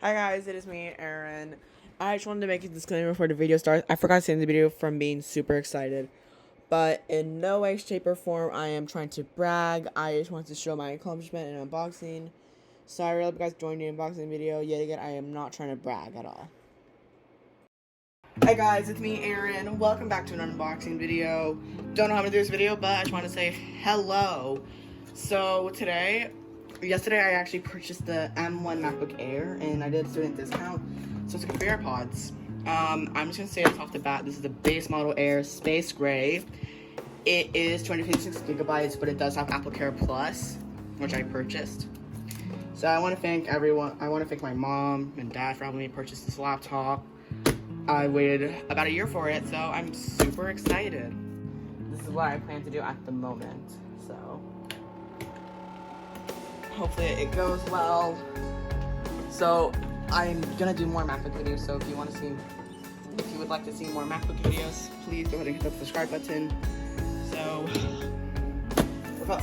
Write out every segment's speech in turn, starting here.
Hi guys, it is me, Aaron. I just wanted to make a disclaimer before the video starts. I forgot to say in the video from being super excited. But in no way, shape, or form I am trying to brag. I just want to show my accomplishment in unboxing. Sorry if you guys joined the unboxing video. Yet again, I am not trying to brag at all. Hi guys, it's me, Aaron. Welcome back to an unboxing video. Don't know how to do this video, but I just want to say hello. So yesterday I actually purchased the M1 MacBook Air, and I did a student discount, so it's good for AirPods. I'm just gonna say this off the bat. This is the base model Air Space Gray. It is 256 gigabytes, but it does have AppleCare Plus, which I purchased. So I want to thank everyone. I want to thank my mom and dad for helping me purchase this laptop. I waited about a year for it, so I'm super excited. This is what I plan to do at the moment, so hopefully it goes well. So I'm gonna do more MacBook videos, so if you would like to see more MacBook videos, please go ahead and hit the subscribe button. So without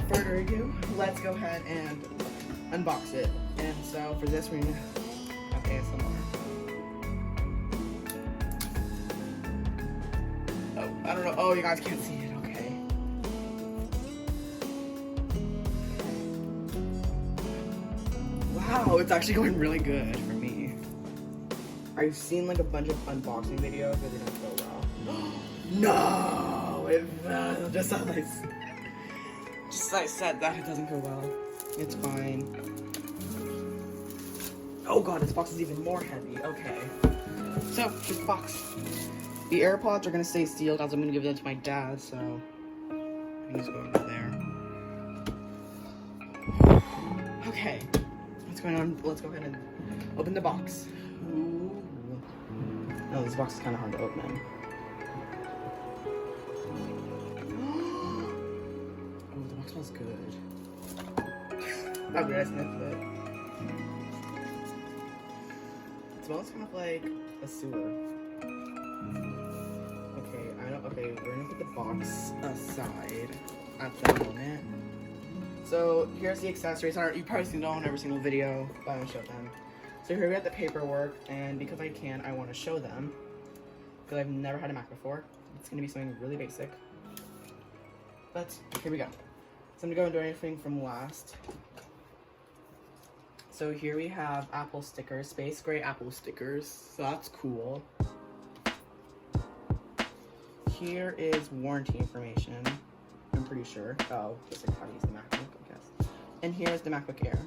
further ado, let's go ahead and unbox it. And so for this, we're gonna have ASMR. Oh, I don't know. Oh, you guys can't see it. Okay. Wow, it's actually going really good for me. I've seen like a bunch of unboxing videos where they don't go well. No, just as I said that it doesn't go well. It's fine. Oh god, this box is even more heavy. Okay. So, this box. The AirPods are gonna stay sealed as I'm gonna give them to my dad, so I can just go over there. Okay. What's going on? Let's go ahead and open the box. Ooh. No, this box is kinda hard to open. Oh, the box smells good. How good I sniffed it. It smells kind of like a sewer. Okay, we're gonna put the box aside at the moment. So here's the accessories. You've probably seen them all in every single video, but I'm gonna show them. So here we got the paperwork, and because I can, I want to show them. Because I've never had a Mac before. It's gonna be something really basic. But here we go. So I'm gonna go and do anything from last. So here we have Apple stickers, Space Gray Apple stickers. So that's cool. Here is warranty information, I'm pretty sure. Oh, just like how to use the MacBook, I guess. And here's the MacBook Air.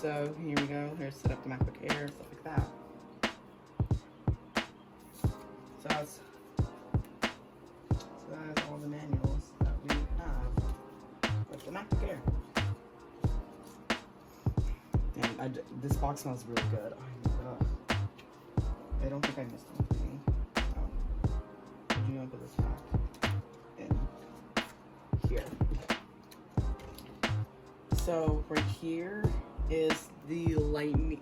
So here we go. Here's set up the MacBook Air, stuff like that. So that's all the manuals that we have with the MacBook Air. And this box smells really good. I don't think I missed anything. You want to put this back in here. So right here is the lightning.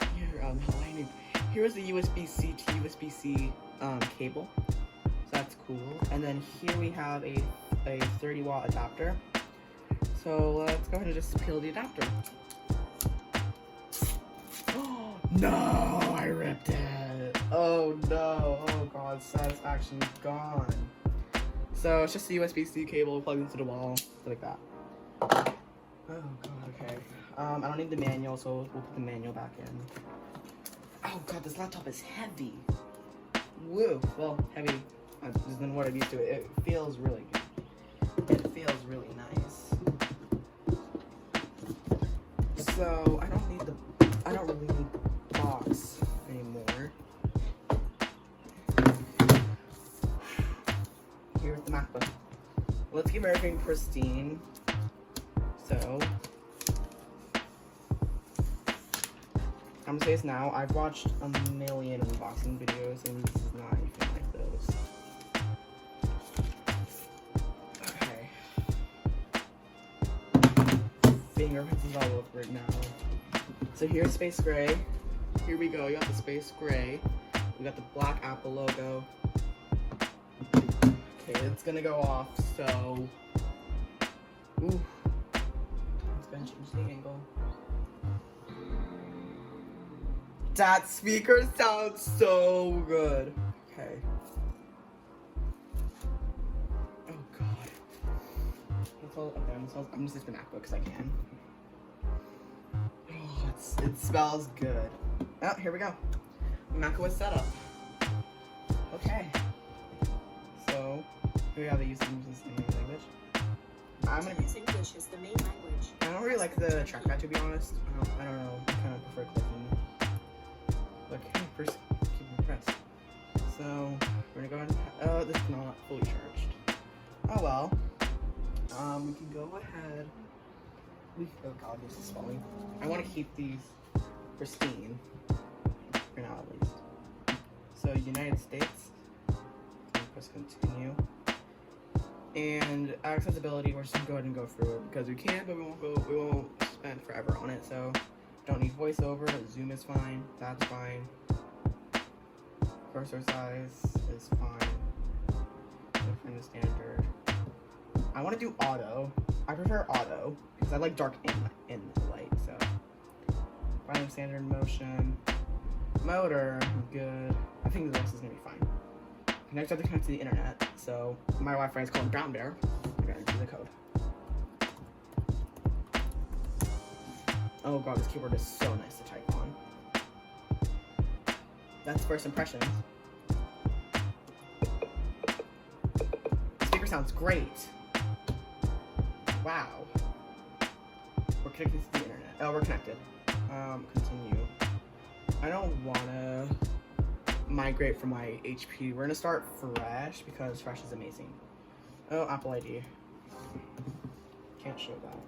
Here is the USB-C to USB-C cable. So that's cool. And then here we have a 30-watt adapter. So let's go ahead and just peel the adapter. Oh no! I ripped it. Oh no, oh god, satisfaction's gone. So it's just a USB-C cable plugged into the wall, stuff like that. Oh god, okay. I don't need the manual, so we'll put the manual back in. Oh god, this laptop is heavy. Woo, well, heavy than what I'm used to. It feels really good. It feels really nice. So I don't really need the box anymore. Here's the MacBook. Let's keep everything pristine. So I'm gonna say this now. I've watched a million unboxing videos, and this is not anything like those. Okay. Fingerprints is all over it now. So here's Space Gray. Here we go. You got the Space Gray. We got the black Apple logo. Okay, it's gonna go off, so. Ooh. Let's go and change the angle. That speaker sounds so good. Okay. Oh god. I'm just using the MacBook because I can. Oh, it smells good. Oh, here we go. macOS setup. Okay. So, here we have the usage language. I'm gonna use English as the main language. I don't really like the trackpad, to be honest. I don't know. I kind of prefer clicking. Look, first keyboard press. So we're gonna go ahead. Oh, this is not fully charged. Oh well. We can go ahead. Oh god, this is falling. I want to keep these pristine for now, at least. So United States. Press continue. And accessibility, we're just gonna go ahead and go through it because we can, but we won't spend forever on it. So don't need voiceover. Zoom is fine. That's fine. Cursor size is fine. Different standard. I want to do auto. I prefer auto because I like dark in light. So volume standard motion. Motor good. I think this is gonna be fine. Next, I have to connect to the internet. So my Wi-Fi is called Brown Bear. I gotta enter the code. Oh god, this keyboard is so nice to type on. That's first impressions. The speaker sounds great. Wow. We're connected to the internet. Oh, we're connected. Continue. I don't wanna migrate from my HP. We're gonna start fresh because fresh is amazing. Oh, Apple ID. Can't show that.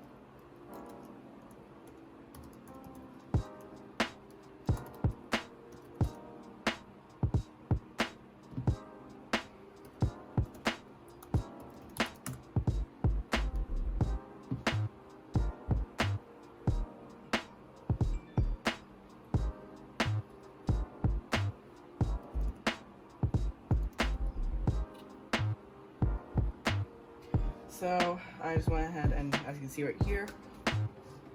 So I just went ahead and, as you can see right here,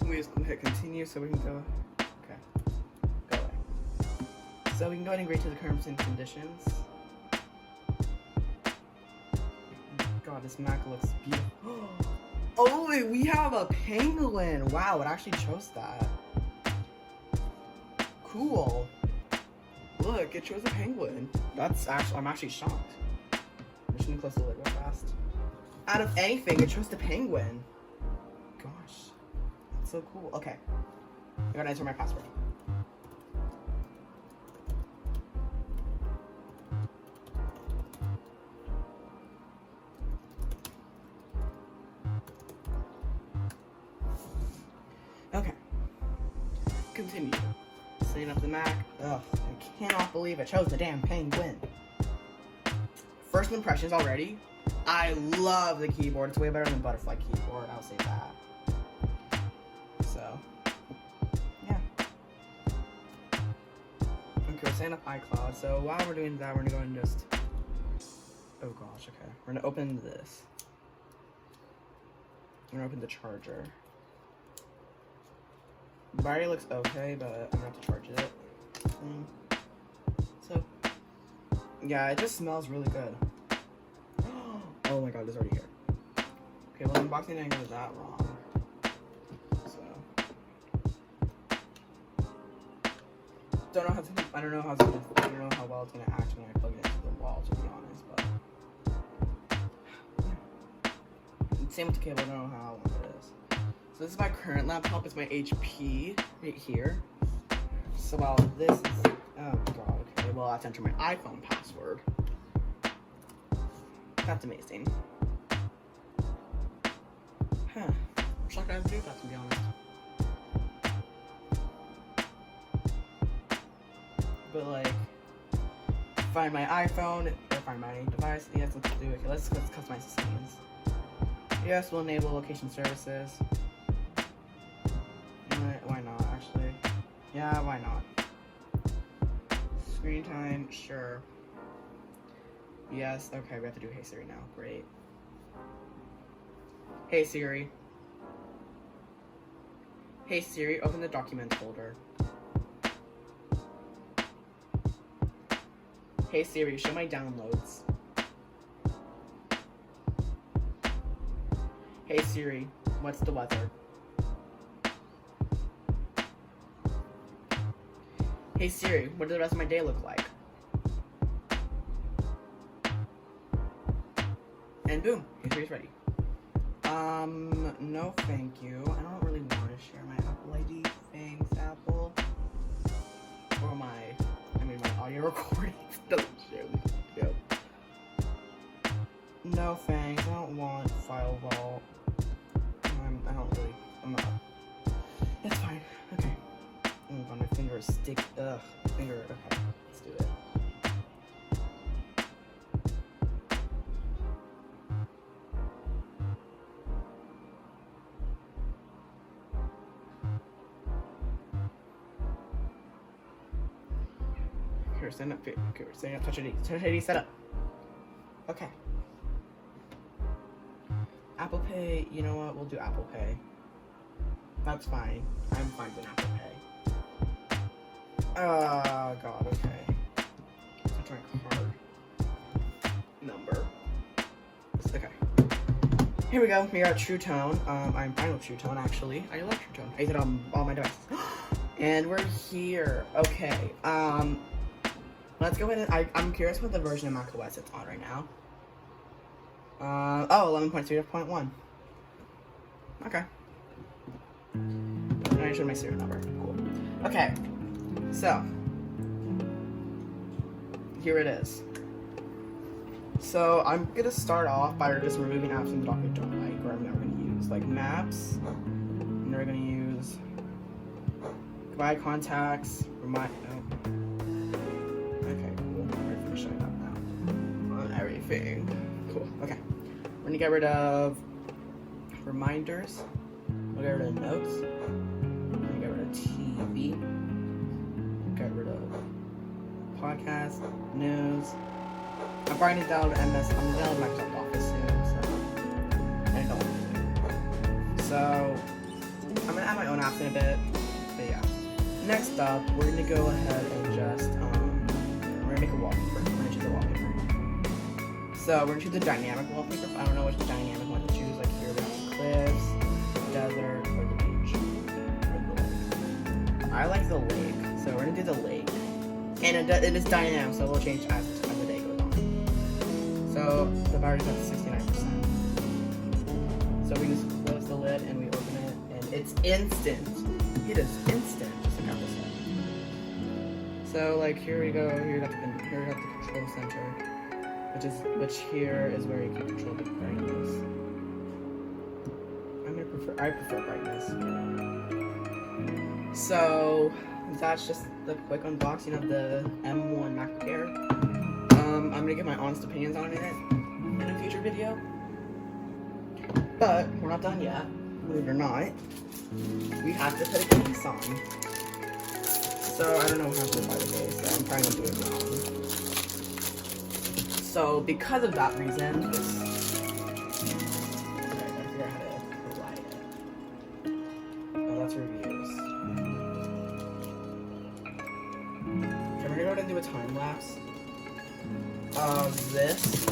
we just hit continue so we can go, okay, go away. So we can go ahead and agree to the terms and conditions. God, this Mac looks beautiful. Oh, wait, we have a penguin. Wow, it actually chose that. Cool. Look, it chose a penguin. I'm actually shocked. I'm just gonna close the lid real fast. Out of anything, it chose the penguin. Gosh, that's so cool. Okay, I gotta enter my password. Okay, continue. Setting up the Mac. Ugh, I cannot believe it chose the damn penguin. First impressions already. I love the keyboard. It's way better than butterfly keyboard. I'll say that. So, yeah. Okay, we're setting up iCloud. So while we're doing that, we're gonna go and just. Oh gosh. Okay. We're gonna open this. I'm gonna open the charger. Battery looks okay, but I'm gonna have to charge it. So, yeah, it just smells really good. Oh my god, it's already here. Okay, well, unboxing didn't go that wrong. So, I don't know how well it's gonna act when I plug it into the wall, to be honest. But yeah. Same with the cable. I don't know how long it is. So this is my current laptop. It's my HP right here. So while this is, oh god, okay. Well, I have to enter my iPhone password. That's amazing. Huh. I'm shocked I have to do that, to be honest. But like, find my iPhone, or find my device. Yes, let's do it. Okay, let's customize the settings. Yes, we'll enable location services. Why not, actually? Yeah, why not? Screen time, sure. Yes, okay, we have to do Hey Siri now. Great. Hey Siri. Hey Siri, open the documents folder. Hey Siri, show my downloads. Hey Siri, what's the weather? Hey Siri, what does the rest of my day look like? And boom, hey Siri's ready. No thank you. I don't really want to share my Apple ID. Thanks, Apple. Or my audio recordings doesn't share the video. No thanks, I don't want file vault. I'm not. It's fine, okay. Oh my god, my finger is stick, okay, let's do it. Here, stand up, touch ID, set up. Okay. Apple Pay, you know what, we'll do Apple Pay. That's fine. I'm fine with Apple Pay. Oh god, okay. Let's try card number. Okay. Here we go. We got True Tone. I'm fine with True Tone actually. I love True Tone. I use it on all my devices. And we're here. Okay. Let's go ahead and I'm curious what the version of macOS it's on right now. 11.3.1. Okay. I showed my serial number. Cool. Okay. So here it is. So I'm gonna start off by just removing apps from the dock I don't like, or I'm never gonna use, like Maps. I'm never gonna use. Goodbye contacts. Remind. Oh. Okay. Cool. We're finishing up now on everything. Cool. Okay. We're gonna get rid of reminders. We'll get rid of notes. We're gonna get rid of TV. Get rid of podcast, news. I'm probably gonna download MS. I'm gonna download Microsoft Office soon, so I don't want to. So I'm gonna add my own apps in a bit. But yeah. Next up, we're gonna go ahead and just we're gonna make a wallpaper. We're gonna choose a wallpaper. So we're gonna choose the dynamic wallpaper. I don't know which dynamic one to choose. Like here we have the cliffs, desert, or the beach, or the lake. I like the lake, so we're gonna do the lake. And it is dynamic, so it will change as the day goes on. So the battery's at 69%. So we just close the lid and we open it, and it's instant. It is instant, just like Apple said. So like here we go. Here we got the control center, which here is where you can control the brightness. I prefer brightness. So that's just the quick unboxing of the M1 MacBook Air. I'm gonna give my honest opinions on it in a future video. But we're not done yet. Believe it or not, we have to put a case on. So I don't know how to apply the case, so I'm probably gonna do it wrong. So because of that reason, do a time lapse of this.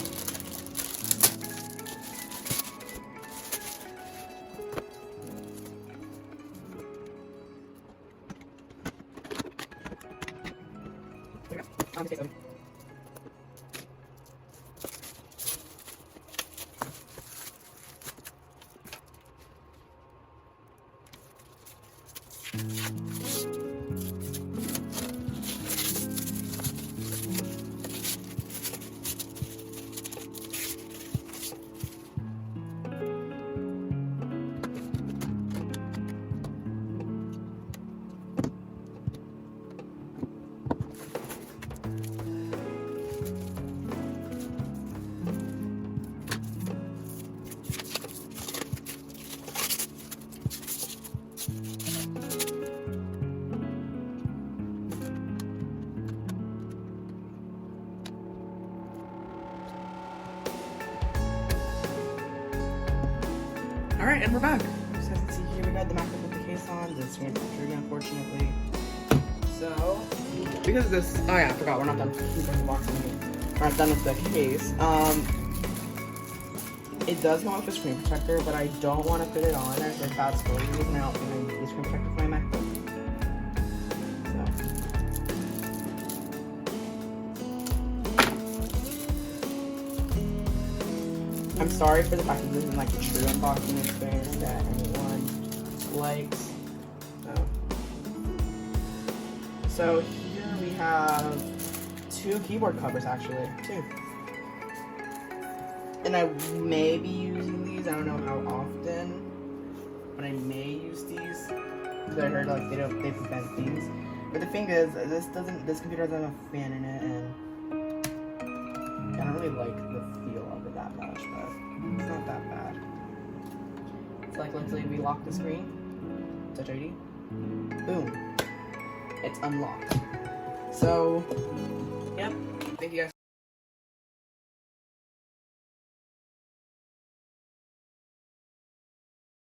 Alright, and we're back. So as you can see here, we got the MacBook with the case on. The screen captured, unfortunately. So, because this, oh yeah, I forgot, we're not done with the unboxing. We're not done with the case. It does come with a screen protector, but I don't want to put it on as if that's for you, and I don't think I need a screen protector for my MacBook. So. I'm sorry for the fact that this isn't like a true unboxing experience that anyone likes. So here we have 2 keyboard covers, actually, 2. And I may be using these, I don't know how often, but I may use these, because I heard like they prevent things. But the thing is, this computer doesn't have a fan in it, and I don't really like the feel of it that much, but it's not that bad. It's like literally we lock the screen, touch ID, boom, it's unlocked. So, yep, thank you guys